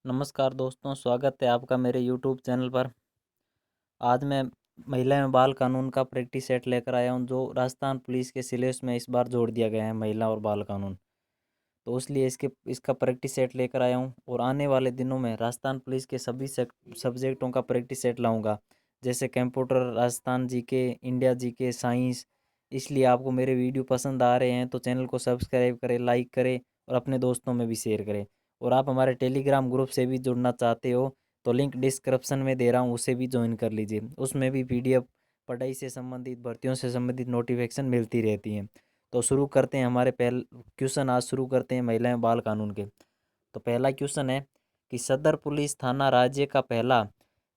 नमस्कार दोस्तों, स्वागत है आपका मेरे यूट्यूब चैनल पर। आज मैं महिला एवं बाल कानून का प्रैक्टिस सेट लेकर आया हूं, जो राजस्थान पुलिस के सिलेबस में इस बार जोड़ दिया गया है, महिला और बाल कानून। तो इसलिए इसका प्रैक्टिस सेट लेकर आया हूं और आने वाले दिनों में राजस्थान पुलिस के सभी सब्जेक्टों का प्रैक्टिस सेट लाऊंगा, जैसे computer, Rajasthan GK, India GK, science. इसलिए आपको मेरे वीडियो पसंद आ रहे हैं तो चैनल को सब्सक्राइब करें, लाइक करें और अपने दोस्तों में भी शेयर करें। और आप हमारे टेलीग्राम ग्रुप से भी जुड़ना चाहते हो तो लिंक डिस्क्रिप्शन में दे रहा हूँ, उसे भी ज्वाइन कर लीजिए। उसमें भी पीडीएफ, पढ़ाई से संबंधित, भर्तियों से संबंधित नोटिफिकेशन मिलती रहती हैं। तो शुरू करते हैं हमारे पहले क्वेश्चन। आज शुरू करते हैं महिला एवं बाल कानून के। तो पहला क्वेश्चन है कि सदर पुलिस थाना राज्य का पहला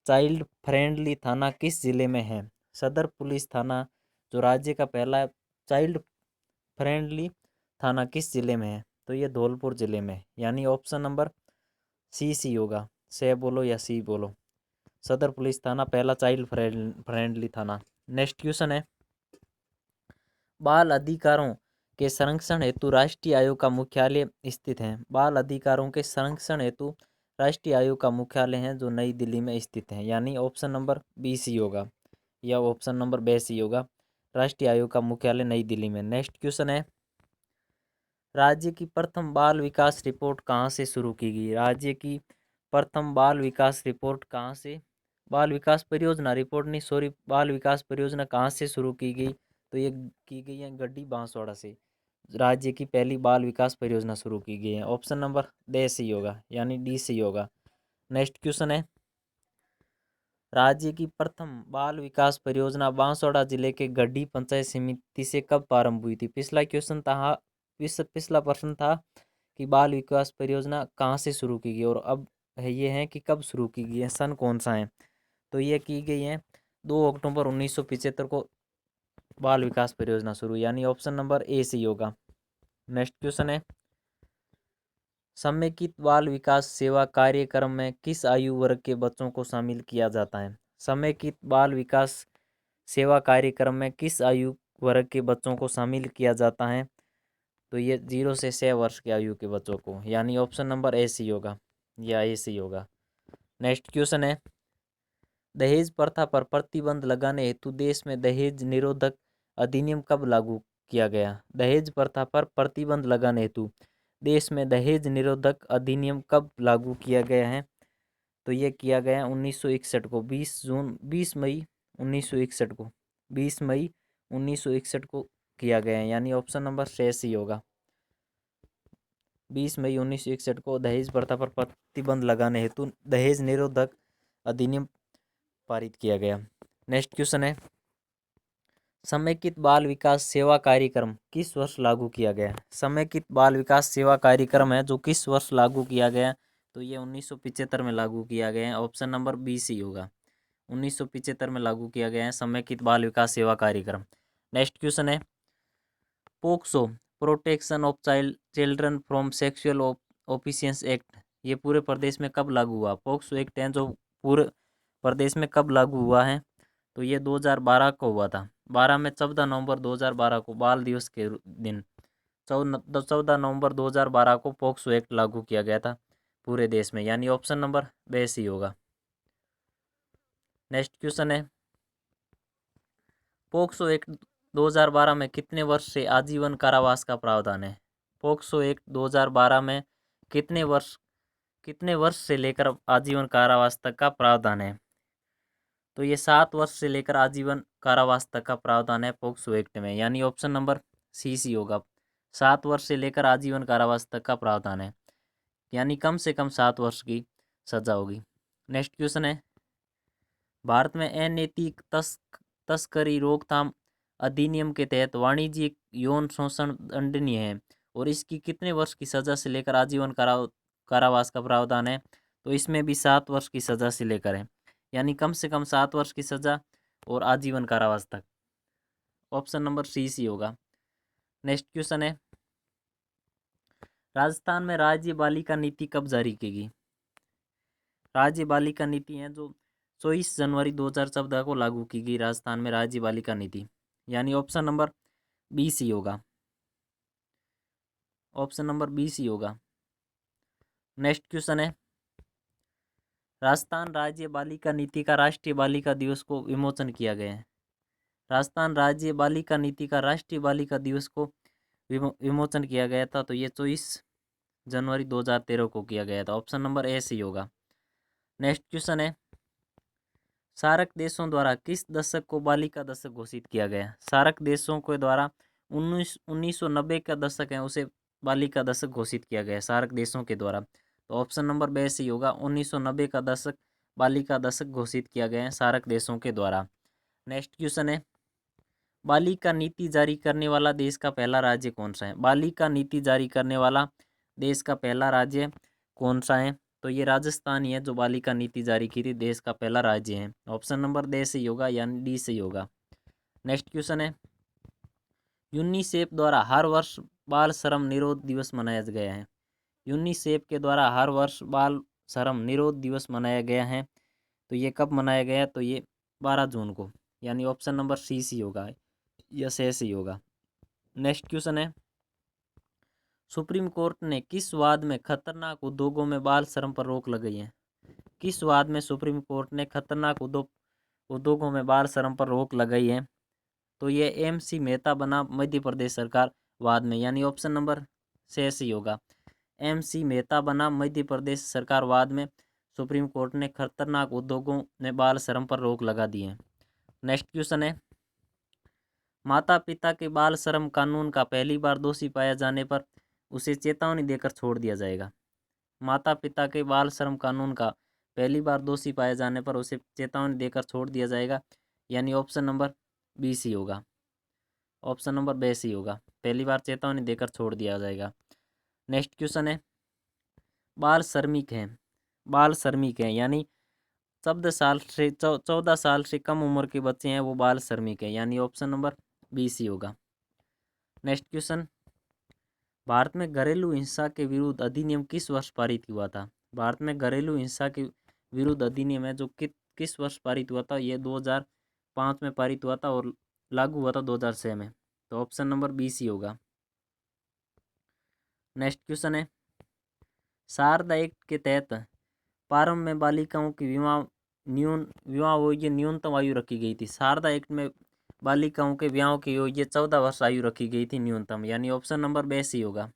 चाइल्ड फ्रेंडली थाना किस जिले में है? सदर पुलिस थाना जो राज्य का पहला चाइल्ड फ्रेंडली थाना किस जिले में है? तो ये धौलपुर जिले में, यानी ऑप्शन नंबर सी होगा। से बोलो या सी बोलो। सदर पुलिस थाना पहला चाइल्ड फ्रेंडली थाना। नेक्स्ट क्वेश्चन है, बाल अधिकारों के संरक्षण हेतु राष्ट्रीय आयोग का मुख्यालय स्थित है? बाल अधिकारों के संरक्षण हेतु राष्ट्रीय आयोग का मुख्यालय है जो नई दिल्ली में स्थित है, यानी ऑप्शन नंबर बी सी होगा या ऑप्शन नंबर बी सी होगा। राष्ट्रीय आयोग का मुख्यालय नई दिल्ली में। नेक्स्ट क्वेश्चन है, राज्य की प्रथम बाल विकास रिपोर्ट कहाँ से शुरू की गई? राज्य की प्रथम बाल विकास रिपोर्ट कहाँ से, बाल विकास परियोजना रिपोर्ट नहीं, सॉरी, बाल विकास परियोजना कहाँ से शुरू की गई? तो ये की गई है गड्डी बांसवाड़ा से। राज्य की पहली बाल विकास परियोजना शुरू की गई है। ऑप्शन नंबर डी सी होगा, यानी डी सी होगा। नेक्स्ट क्वेश्चन है, राज्य की प्रथम बाल विकास परियोजना बांसवाड़ा जिले के गड्डी पंचायत समिति से कब प्रारंभ हुई थी? पिछला प्रश्न था कि बाल विकास परियोजना कहाँ से शुरू की गई, और अब ये है कि कब शुरू की गई है, सन कौन सा है? तो ये की गई है 2 अक्टूबर 1975 को बाल विकास परियोजना शुरू, यानी ऑप्शन नंबर ए सी होगा। नेक्स्ट क्वेश्चन है, समेकित बाल विकास सेवा कार्यक्रम में किस आयु वर्ग के बच्चों को शामिल किया जाता है? समेकित बाल विकास सेवा कार्यक्रम में किस आयु वर्ग के बच्चों को शामिल किया जाता है? तो ये 0 से 6 वर्ष की आयु के बच्चों को, यानी ऑप्शन नंबर ए सी होगा या ए सी होगा। नेक्स्ट क्वेश्चन है, दहेज प्रथा पर प्रतिबंध लगाने हेतु देश में दहेज निरोधक अधिनियम कब लागू किया गया? दहेज प्रथा पर प्रतिबंध लगाने हेतु देश में दहेज निरोधक अधिनियम कब लागू किया गया है? तो ये किया गया 1961 को, 20 मई 1961 को, 20 मई 1961 को किया गया है, यानी ऑप्शन नंबर सी होगा। 20 मई 1961 को दहेज प्रथा पर प्रतिबंध लगाने हेतु दहेज निरोधक अधिनियम पारित किया गया। नेक्स्ट क्वेश्चन है, समेकित बाल विकास सेवा कार्यक्रम किस वर्ष लागू किया गया? समेकित बाल विकास सेवा कार्यक्रम है जो किस वर्ष लागू किया गया? तो ये 1975 में लागू किया गया है। ऑप्शन नंबर बी सी होगा। 1975 में लागू किया गया है समेकित बाल विकास सेवा कार्यक्रम। नेक्स्ट क्वेश्चन है, POCSO protection of children from sexual offences act ये पूरे प्रदेश में कब लागू हुआ? पोक्सो एक्ट है जो पूरे प्रदेश में कब लागू हुआ है? तो ये 2012 को हुआ था। 14 नवंबर 2012 को, बाल दिवस के दिन 14 नवंबर 2012 को पोक्सो एक्ट लागू किया गया था पूरे देश में, यानी ऑप्शन नंबर बी सी होगा। नेक्स्ट क्वेश्चन है, पोक्सो एक्ट 2012 में कितने वर्ष से आजीवन कारावास का प्रावधान है? पोक्सो एक्ट 2012 में कितने वर्ष से लेकर आजीवन कारावास तक का प्रावधान है? तो ये 7 वर्ष से लेकर आजीवन कारावास तक का प्रावधान है पोक्सो एक्ट में, यानी ऑप्शन नंबर सी होगा। 7 वर्ष से लेकर आजीवन कारावास तक का प्रावधान है, यानी कम से कम 7 वर्ष की सजा होगी। नेक्स्ट क्वेश्चन है, भारत में अनैतिक तस्करी रोकथाम अधिनियम के तहत वाणिज्यिक यौन शोषण दंडनीय है और इसकी कितने वर्ष की सजा से लेकर आजीवन कारावास का प्रावधान है? तो इसमें भी 7 वर्ष की सजा से लेकर है, यानी कम से कम 7 वर्ष की सजा और आजीवन कारावास तक। ऑप्शन नंबर सी होगा। नेक्स्ट क्वेश्चन है, राजस्थान में राज्य बालिका नीति कब जारी की गई? राज्य बालिका नीति है जो 24 जनवरी 2014 को लागू की गई राजस्थान में राज्य बालिका नीति, यानी ऑप्शन नंबर बी सी होगा। ऑप्शन नंबर बी सी होगा। नेक्स्ट क्वेश्चन है, राजस्थान राज्य बालिका नीति का राष्ट्रीय बालिका दिवस को विमोचन किया गया है। राजस्थान राज्य बालिका नीति का राष्ट्रीय बालिका दिवस को विमोचन किया गया था, तो ये 24 जनवरी 2013 को किया गया था। ऑप्शन नंबर ए सही होगा। नेक्स्ट क्वेश्चन है, सार्क देशों द्वारा किस दशक को बालिका दशक घोषित किया गया? सार्क देशों के द्वारा 1990 का दशक है उसे बालिका दशक घोषित किया गया सार्क देशों के द्वारा। तो ऑप्शन नंबर बी सही होगा। 1990 का दशक बालिका दशक घोषित किया गया है सार्क देशों के द्वारा। नेक्स्ट क्वेश्चन है, बालिका नीति जारी करने वाला देश का पहला राज्य कौन सा है? बालिका नीति जारी करने वाला देश का पहला राज्य कौन सा है? तो ये राजस्थान ही है जो बालिका नीति जारी की थी, देश का पहला राज्य है। ऑप्शन नंबर डी सही होगा, यानी डी सही होगा। नेक्स्ट क्वेश्चन है, यूनिसेफ द्वारा हर वर्ष बाल श्रम निरोध दिवस मनाया गया है। यूनिसेफ के द्वारा हर वर्ष बाल श्रम निरोध दिवस मनाया गया है, तो ये कब मनाया गया? तो ये 12 जून को, यानी ऑप्शन नंबर सी सी होगा, यस ऐसे ही होगा। नेक्स्ट क्वेश्चन है, सुप्रीम कोर्ट ने किस वाद में खतरनाक उद्योगों में बाल श्रम पर रोक लगाई है? किस वाद में सुप्रीम कोर्ट ने खतरनाक उद्योगों में बाल श्रम पर रोक लगाई है? तो ये MC मेहता बना मध्य प्रदेश सरकार वाद में, यानी ऑप्शन नंबर से सही होगा। MC मेहता बना मध्य प्रदेश सरकार वाद में सुप्रीम कोर्ट ने खतरनाक उद्योगों में बाल श्रम पर रोक लगा दी है। नेक्स्ट क्वेश्चन है, माता पिता के बाल श्रम कानून का पहली बार दोषी पाया जाने पर उसे चेतावनी देकर छोड़ दिया जाएगा। माता पिता के बाल श्रम कानून का पहली बार दोषी पाए जाने पर उसे चेतावनी देकर छोड़ दिया जाएगा, यानी ऑप्शन नंबर बी सी होगा। ऑप्शन नंबर बी सी होगा, पहली बार चेतावनी देकर छोड़ दिया जाएगा। नेक्स्ट क्वेश्चन है, बाल श्रमिक हैं, बाल श्रमिक हैं यानी 14 साल से कम उम्र के बच्चे हैं वो बाल श्रमिक हैं, यानी ऑप्शन नंबर बी सी होगा। नेक्स्ट क्वेश्चन, भारत में घरेलू हिंसा के विरुद्ध अधिनियम किस वर्ष पारित हुआ था? भारत में घरेलू हिंसा के विरुद्ध अधिनियम है जो किस वर्ष पारित हुआ था? ये 2005 में पारित हुआ था और लागू हुआ था 2006 में, तो ऑप्शन नंबर बी सी होगा। नेक्स्ट क्वेश्चन है, शारदा एक्ट के तहत प्रारंभ में बालिकाओं की विवाह योग्य न्यूनतम आयु रखी गई थी। शारदा एक्ट में बालिकाओं के विवाह की योग्य 14 वर्ष आयु रखी गई थी न्यूनतम, यानी ऑप्शन नंबर बी सी होगा।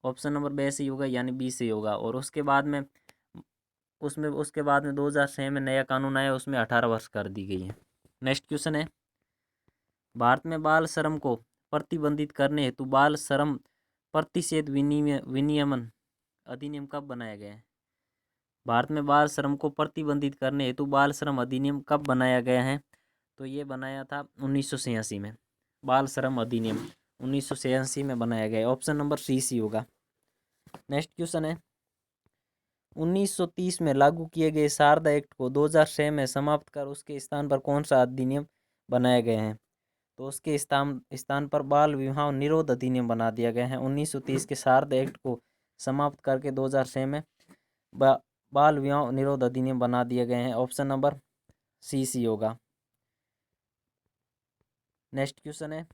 ऑप्शन नंबर बी सी होगा, यानी बी सी होगा। और उसके बाद में 2006 में नया कानून आया, उसमें 18 वर्ष कर दी गई है। नेक्स्ट क्वेश्चन है, भारत में बाल श्रम को प्रतिबंधित करने हेतु बाल श्रम प्रतिषेध विनियमन अधिनियम कब बनाया गया है? भारत में बाल श्रम को प्रतिबंधित करने हेतु बाल श्रम अधिनियम कब बनाया गया है? तो ये बनाया था 1986 में। बाल श्रम अधिनियम 1986 में बनाया गया। ऑप्शन नंबर सी सी होगा। नेक्स्ट क्वेश्चन है, 1930 में लागू किए गए शारदा एक्ट को 2006 में समाप्त कर उसके स्थान पर कौन सा अधिनियम बनाया गया है? तो उसके स्थान पर बाल विवाह निरोध अधिनियम बना दिया गया है। 1930 के शारदा एक्ट को समाप्त करके 2006 में बाल विवाह निरोध अधिनियम बना दिए गए हैं। ऑप्शन नंबर सी सी होगा। नेक्स्ट क्वेश्चन है,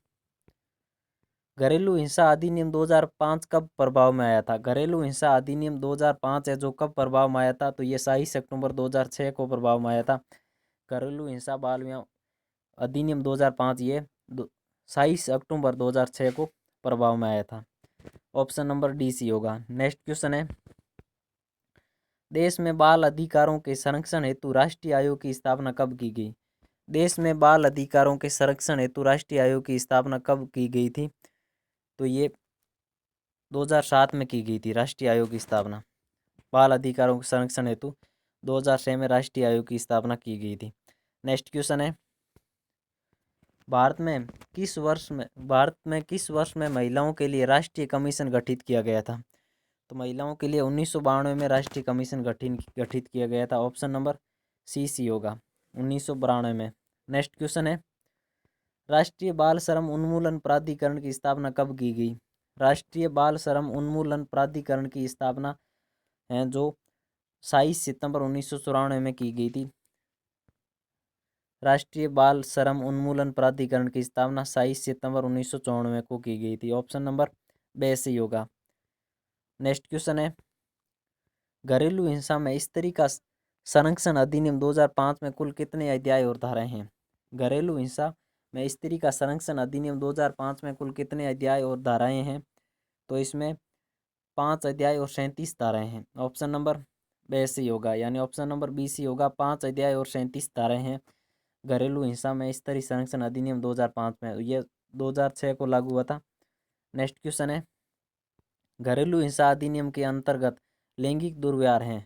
घरेलू हिंसा अधिनियम 2005 कब प्रभाव में आया था? घरेलू हिंसा अधिनियम 2005 है जो कब प्रभाव में आया था? तो ये 27 अक्टूबर 2006 को प्रभाव में आया था। घरेलू हिंसा बाल विवाह अधिनियम 2005 ये 27 अक्टूबर 2006 को प्रभाव में आया था। ऑप्शन नंबर डी सी होगा। नेक्स्ट क्वेश्चन है, देश में बाल अधिकारों के संरक्षण हेतु राष्ट्रीय आयोग की स्थापना कब की गई? देश में बाल अधिकारों के संरक्षण हेतु राष्ट्रीय आयोग की स्थापना कब की गई थी? तो ये 2007 में की गई थी राष्ट्रीय आयोग की स्थापना। बाल अधिकारों के संरक्षण हेतु 2006 में राष्ट्रीय आयोग की स्थापना की गई थी। नेक्स्ट क्वेश्चन है, भारत में किस वर्ष में महिलाओं के लिए राष्ट्रीय कमीशन गठित किया गया था? तो महिलाओं के लिए 1992 में राष्ट्रीय कमीशन गठित किया गया था। ऑप्शन नंबर सी सी होगा, 1992 में। नेक्स्ट क्वेश्चन है, राष्ट्रीय बाल श्रम उन्मूलन प्राधिकरण की स्थापना कब की गई? राष्ट्रीय बाल श्रम उन्मूलन प्राधिकरण की स्थापना है जो 27 सितंबर 1994 में की गई थी। राष्ट्रीय बाल श्रम उन्मूलन प्राधिकरण की स्थापना 27 सितंबर 1994 को की गई थी। ऑप्शन नंबर बी सही होगा। नेक्स्ट क्वेश्चन है, घरेलू हिंसा में स्त्री का संरक्षण अधिनियम 2005 में कुल कितने अध्याय और धाराएं हैं? घरेलू हिंसा में स्त्री का संरक्षण अधिनियम 2005 में कुल कितने अध्याय और धाराएं हैं? तो इसमें 5 अध्याय और 37 धाराएं हैं। ऑप्शन नंबर बी सी होगा, यानी ऑप्शन नंबर बी सी होगा। 5 अध्याय और 37 धाराएं हैं घरेलू हिंसा में स्त्री संरक्षण अधिनियम 2005 में। ये 2006 को लागू हुआ था। नेक्स्ट क्वेश्चन है, घरेलू हिंसा अधिनियम के अंतर्गत लैंगिक दुर्व्यवहार हैं।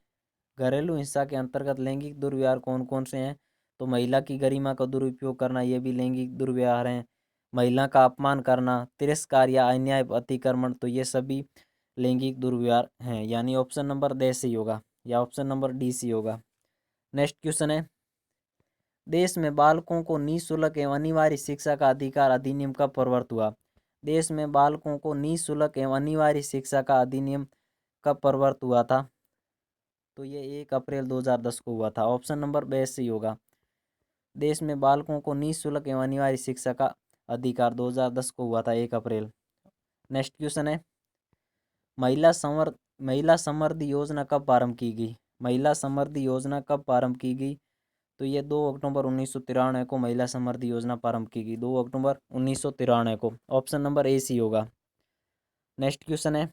घरेलू हिंसा के अंतर्गत लैंगिक दुर्व्यवहार कौन कौन से हैं? तो महिला की गरिमा का दुरुपयोग करना, ये भी लैंगिक दुर्व्यवहार है। महिला का अपमान करना, तिरस्कार या अन्याय अतिक्रमण, तो ये सभी लैंगिक दुर्व्यवहार हैं, यानी ऑप्शन नंबर डी सी होगा या ऑप्शन नंबर डी सी होगा। नेक्स्ट क्वेश्चन है, देश में बालकों को निःशुल्क एवं अनिवार्य शिक्षा का अधिकार अधिनियम कब प्रवर्तित हुआ? देश में बालकों को निःशुल्क एवं अनिवार्य शिक्षा का अधिनियम कब प्रवर्तित हुआ था? तो ये 1 अप्रैल 2010 को हुआ था। ऑप्शन नंबर बी सी होगा। देश में बालकों को निःशुल्क एवं अनिवार्य शिक्षा का अधिकार 2010 को हुआ था, 1 अप्रैल। नेक्स्ट क्वेश्चन है, महिला समृद्धि योजना कब प्रारंभ की गई? महिला समृद्धि योजना कब प्रारंभ की गई? तो ये 2 अक्टूबर 1993 को महिला समृद्धि योजना प्रारंभ की गई, 2 अक्टूबर 1993 को। ऑप्शन नंबर ए सी होगा। नेक्स्ट क्वेश्चन है,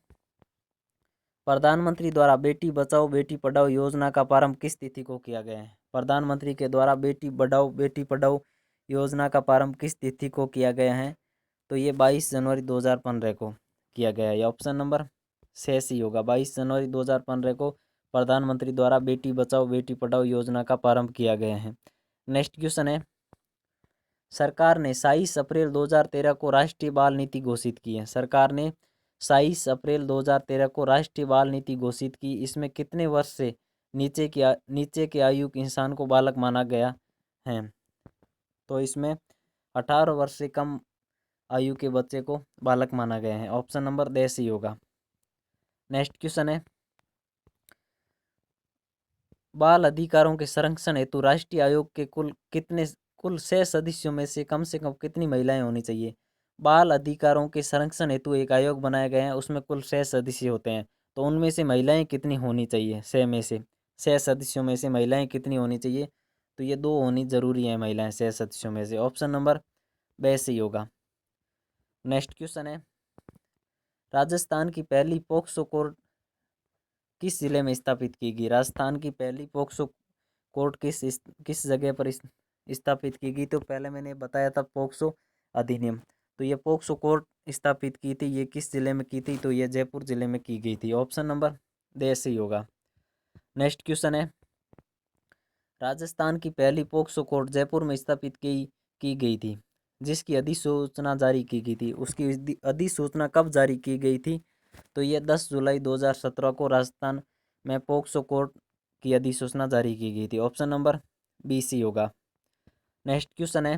प्रधानमंत्री द्वारा बेटी बचाओ बेटी पढ़ाओ योजना का प्रारंभ किस तिथि को किया गया है? प्रधानमंत्री के द्वारा बेटी बढ़ाओ बेटी पढ़ाओ योजना का प्रारंभ किस तिथि को किया गया है? तो ये 22 जनवरी 2015 को किया गया है। ऑप्शन नंबर सी होगा। 22 जनवरी 2015 को प्रधानमंत्री द्वारा बेटी बचाओ बेटी पढ़ाओ योजना का प्रारंभ किया गया है। नेक्स्ट क्वेश्चन है, सरकार ने 27 अप्रैल 2013 को राष्ट्रीय बाल नीति घोषित की है। सरकार ने 27 अप्रैल 2013 को राष्ट्रीय बाल नीति घोषित की। इसमें कितने वर्ष से नीचे के आयु के इंसान को बालक माना गया है? तो इसमें 18 वर्ष से कम आयु के बच्चे को बालक माना गया है। ऑप्शन नंबर डी सी होगा। नेक्स्ट क्वेश्चन है, बाल अधिकारों के संरक्षण हेतु राष्ट्रीय आयोग के कुल 6 सदस्यों में से कम कितनी महिलाएं होनी चाहिए? बाल अधिकारों के संरक्षण हेतु एक आयोग बनाया गया है, उसमें कुल 6 सदस्य होते हैं, तो उनमें से महिलाएं कितनी होनी चाहिए? 6 में से 6 सदस्यों में से महिलाएं कितनी होनी चाहिए? तो ये 2 होनी जरूरी है महिलाएं 6 सदस्यों में से। ऑप्शन नंबर बी सी होगा। नेक्स्ट क्वेश्चन है, राजस्थान की पहली पोक्सो कोर्ट किस जिले में स्थापित की गई? राजस्थान की पहली पोक्सो कोर्ट किस जगह पर स्थापित की गई? तो पहले मैंने बताया था पोक्सो अधिनियम, तो ये पोक्सो कोर्ट स्थापित की थी, ये किस जिले में की थी? तो ये जयपुर जिले में की गई थी। ऑप्शन नंबर डी सी होगा। नेक्स्ट क्वेश्चन है, राजस्थान की पहली पोक्सो कोर्ट जयपुर में स्थापित की गई थी, जिसकी अधिसूचना जारी की गई थी, उसकी अधिसूचना कब जारी की गई थी? तो ये 10 जुलाई 2017 को राजस्थान में पोक्सो कोर्ट की अधिसूचना जारी की गई थी। ऑप्शन नंबर बी सी होगा। नेक्स्ट क्वेश्चन है,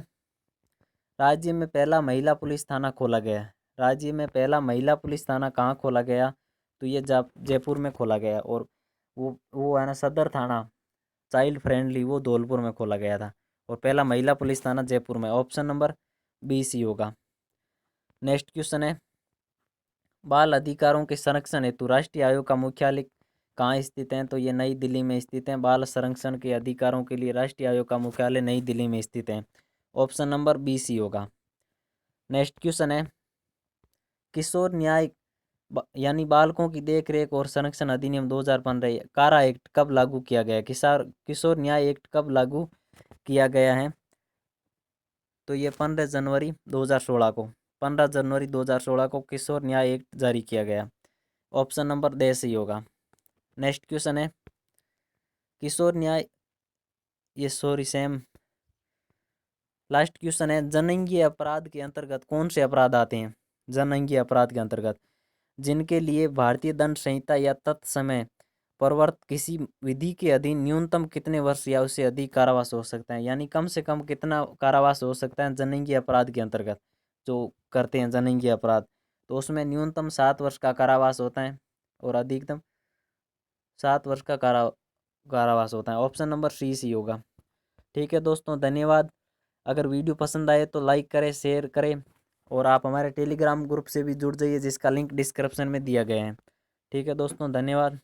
राज्य में पहला महिला पुलिस थाना खोला गया। राज्य में पहला महिला पुलिस थाना कहाँ खोला गया? तो ये जयपुर में खोला गया, और वो है ना सदर थाना चाइल्ड फ्रेंडली, वो धौलपुर में खोला गया था, और पहला महिला पुलिस थाना जयपुर में। ऑप्शन नंबर बी सी होगा। नेक्स्ट क्वेश्चन है, बाल अधिकारों के संरक्षण हेतु राष्ट्रीय आयोग का मुख्यालय कहाँ स्थित है? तो ये नई दिल्ली में स्थित है। बाल संरक्षण के अधिकारों के लिए राष्ट्रीय आयोग का मुख्यालय नई दिल्ली में स्थित है। ऑप्शन नंबर बी सी होगा। नेक्स्ट क्वेश्चन है, किशोर न्याय यानी बालकों की देखरेख और संरक्षण अधिनियम 2015 कारा एक्ट कब लागू किया गया? किशोर न्याय एक्ट कब लागू किया गया है? तो ये 15 जनवरी 2016 को 15 जनवरी 2016 को किशोर न्याय एक्ट जारी किया गया। ऑप्शन नंबर डी सी होगा। नेक्स्ट क्वेश्चन है, किशोर न्याय सेम लास्ट क्वेश्चन है, जनंगीय अपराध के अंतर्गत कौन से अपराध आते हैं? जनंगीय अपराध के अंतर्गत जिनके लिए भारतीय दंड संहिता या तत्समय प्रवर्तित किसी विधि के अधीन न्यूनतम कितने वर्ष या उससे अधिक कारावास हो सकता है, यानी कम से कम कितना कारावास हो सकता है जनंगीय अपराध के अंतर्गत जो करते हैं जनंगीय अपराध? तो उसमें न्यूनतम 7 वर्ष का कारावास होता है और अधिकतम 7 वर्ष का कारावास होता है। ऑप्शन नंबर सी होगा। ठीक है दोस्तों, धन्यवाद। अगर वीडियो पसंद आए तो लाइक करें, शेयर करें, और आप हमारे टेलीग्राम ग्रुप से भी जुड़ जाइए, जिसका लिंक डिस्क्रिप्शन में दिया गया है। ठीक है दोस्तों, धन्यवाद।